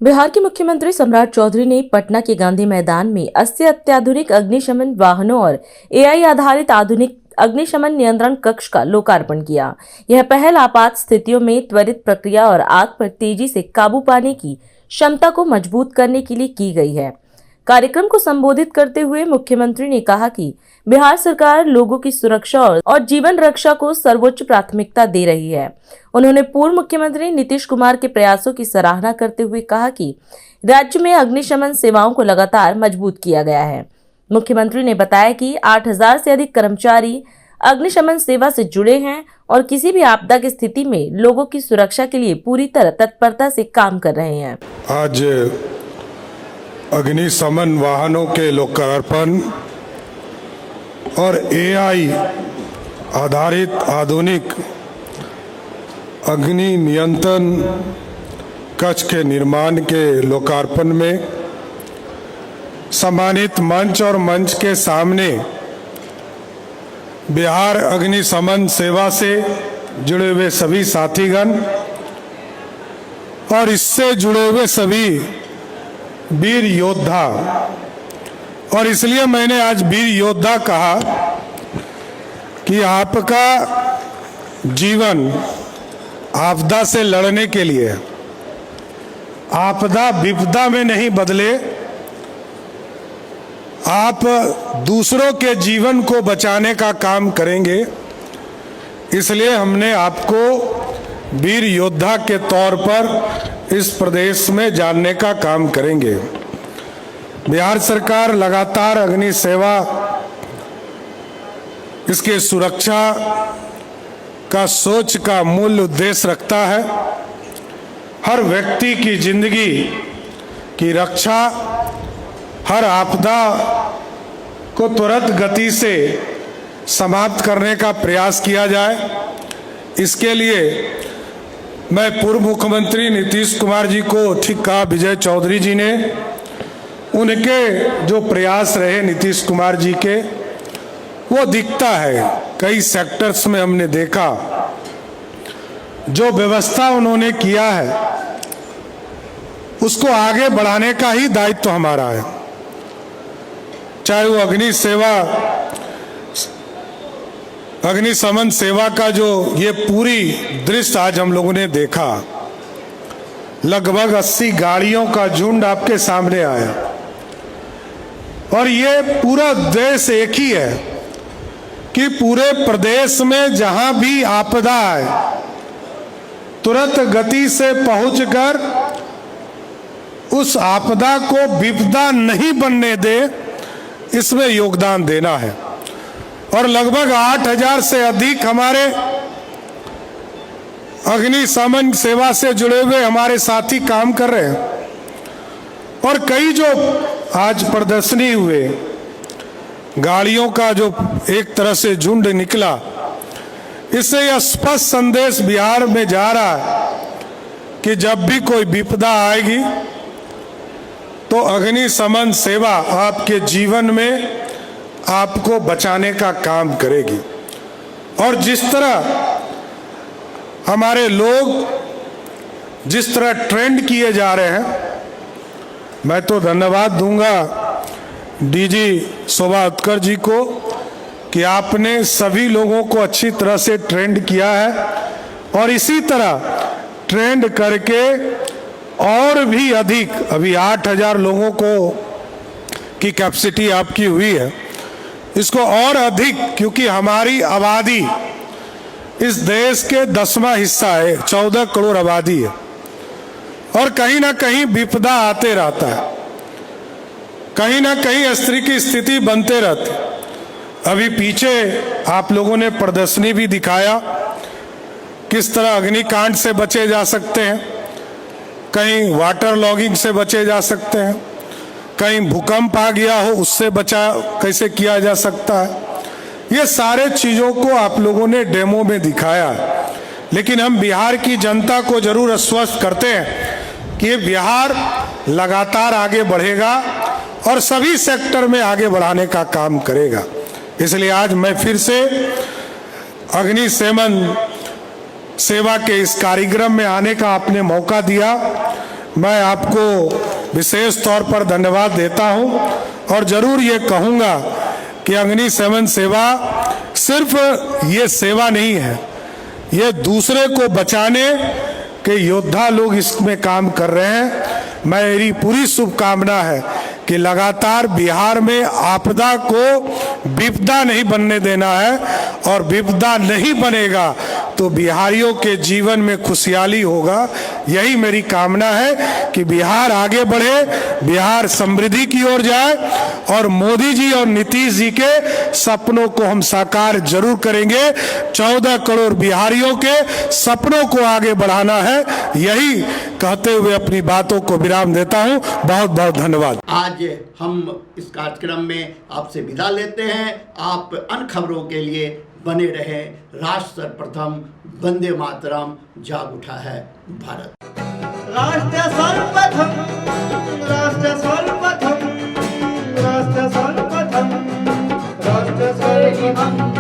बिहार के मुख्यमंत्री सम्राट चौधरी ने पटना के गांधी मैदान में 80 अत्याधुनिक अग्निशमन वाहनों और एआई आधारित आधुनिक अग्निशमन नियंत्रण कक्ष का लोकार्पण किया। यह पहल आपात स्थितियों में त्वरित प्रक्रिया और आग पर तेजी से काबू पाने की क्षमता को मजबूत करने के लिए की गई है। कार्यक्रम को संबोधित करते हुए मुख्यमंत्री ने कहा कि बिहार सरकार लोगों की सुरक्षा और जीवन रक्षा को सर्वोच्च प्राथमिकता दे रही है। उन्होंने पूर्व मुख्यमंत्री नीतीश कुमार के प्रयासों की सराहना करते हुए कहा कि राज्य में अग्निशमन सेवाओं को लगातार मजबूत किया गया है। मुख्यमंत्री ने बताया कि 8000 से अधिक कर्मचारी अग्निशमन सेवा से जुड़े हैं और किसी भी आपदा की स्थिति में लोगों की सुरक्षा के लिए पूरी तरह तत्परता से काम कर रहे हैं। आज अग्निशमन वाहनों के लोकार्पण और एआई आधारित आधुनिक अग्नि नियंत्रण कक्ष के निर्माण के लोकार्पण में सम्मानित मंच और मंच के सामने बिहार अग्निशमन सेवा से जुड़े हुए सभी साथीगण और इससे जुड़े हुए सभी वीर योद्धा, और इसलिए मैंने आज वीर योद्धा कहा कि आपका जीवन आपदा से लड़ने के लिए आपदा विपदा में नहीं बदले, आप दूसरों के जीवन को बचाने का काम करेंगे। इसलिए हमने आपको वीर योद्धा के तौर पर इस प्रदेश में जानने का काम करेंगे। बिहार सरकार लगातार अग्नि सेवा, इसके सुरक्षा का सोच का मूल उद्देश्य रखता है। हर व्यक्ति की जिंदगी की रक्षा, हर आपदा को त्वरित गति से समाप्त करने का प्रयास किया जाए। इसके लिए मैं पूर्व मुख्यमंत्री नीतीश कुमार जी को ठीक कहा, विजय चौधरी जी ने, उनके जो प्रयास रहे नीतीश कुमार जी के, वो दिखता है। कई सेक्टर्स में हमने देखा जो व्यवस्था उन्होंने किया है उसको आगे बढ़ाने का ही दायित्व हमारा है। चाहे वो अग्निशमन सेवा का जो ये पूरी दृश्य आज हम लोगों ने देखा, लगभग 80 गाड़ियों का झुंड आपके सामने आया और ये पूरा देश एक ही है कि पूरे प्रदेश में जहां भी आपदा है तुरंत गति से पहुंचकर उस आपदा को विपदा नहीं बनने दे, इसमें योगदान देना है। और लगभग 8000 से अधिक हमारे अग्निशमन सेवा से जुड़े हुए हमारे साथी काम कर रहे हैं। और कई जो आज प्रदर्शनी हुए गाड़ियों का जो एक तरह से झुंड निकला, इससे यह स्पष्ट संदेश बिहार में जा रहा है कि जब भी कोई विपदा आएगी तो अग्निशमन सेवा आपके जीवन में आपको बचाने का काम करेगी। और जिस तरह हमारे लोग जिस तरह ट्रेंड किए जा रहे हैं, मैं तो धन्यवाद दूंगा डीजी शोभा उत्कर्ष जी को कि आपने सभी लोगों को अच्छी तरह से ट्रेंड किया है और इसी तरह ट्रेंड करके और भी अधिक, अभी 8000 लोगों को की कैपेसिटी आपकी हुई है, इसको और अधिक, क्योंकि हमारी आबादी इस देश के 10वां हिस्सा है, 14 करोड़ आबादी है और कहीं ना कहीं विपदा आते रहता है, कहीं ना कहीं स्त्री की स्थिति बनते रहती। अभी पीछे आप लोगों ने प्रदर्शनी भी दिखाया किस तरह अग्निकांड से बचे जा सकते हैं, कहीं वाटर लॉगिंग से बचे जा सकते हैं, कहीं भूकंप आ गया हो उससे बचाव कैसे किया जा सकता है। ये सारे चीज़ों को आप लोगों ने डेमो में दिखाया। लेकिन हम बिहार की जनता को जरूर आश्वस्त करते हैं कि बिहार लगातार आगे बढ़ेगा और सभी सेक्टर में आगे बढ़ाने का काम करेगा। इसलिए आज मैं फिर से अग्निशमन सेवा के इस कार्यक्रम में आने का आपने मौका दिया, मैं आपको विशेष तौर पर धन्यवाद देता हूं और ज़रूर ये कहूँगा कि अग्निशमन सेवा सिर्फ ये सेवा नहीं है, ये दूसरे को बचाने के योद्धा लोग इसमें काम कर रहे हैं। मेरी पूरी शुभकामना है कि लगातार बिहार में आपदा को विपदा नहीं बनने देना है, और विपदा नहीं बनेगा तो बिहारियों के जीवन में खुशहाली होगा। यही मेरी कामना है कि बिहार आगे बढ़े, बिहार समृद्धि की ओर जाए, और मोदी जी और नीतीश जी के सपनों को हम साकार जरूर करेंगे। 14 करोड़ बिहारियों के सपनों को आगे बढ़ाना है। यही कहते हुए अपनी बातों को विराम देता हूं। बहुत बहुत धन्यवाद। आज हम इस कार्यक्रम में आपसे विदा लेते हैं। आप अन्य खबरों के लिए बने रहे। राष्ट्र सर्वप्रथम, वंदे मातरम, जाग उठा है भारत। राष्ट्र सर्वप्रथम, राष्ट्र सर्वप्रथम, राष्ट्र सर्वप्रथम, राष्ट्र सर्वप्रथम।